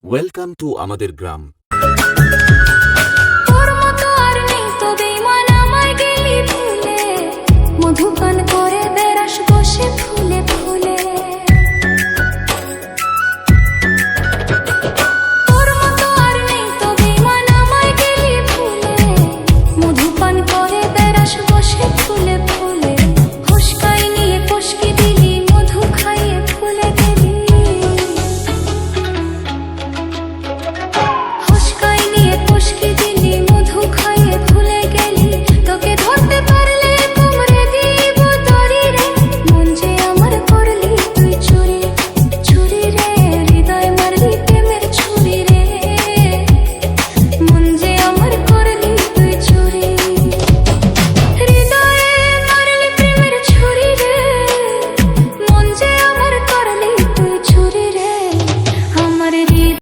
Welcome to আমাদের গ্রাম। তোর মতো আর নেই তো বেঈমান আমায় গেলি ভুলে, মধুপান করে বেড়াস বসে ফুলে।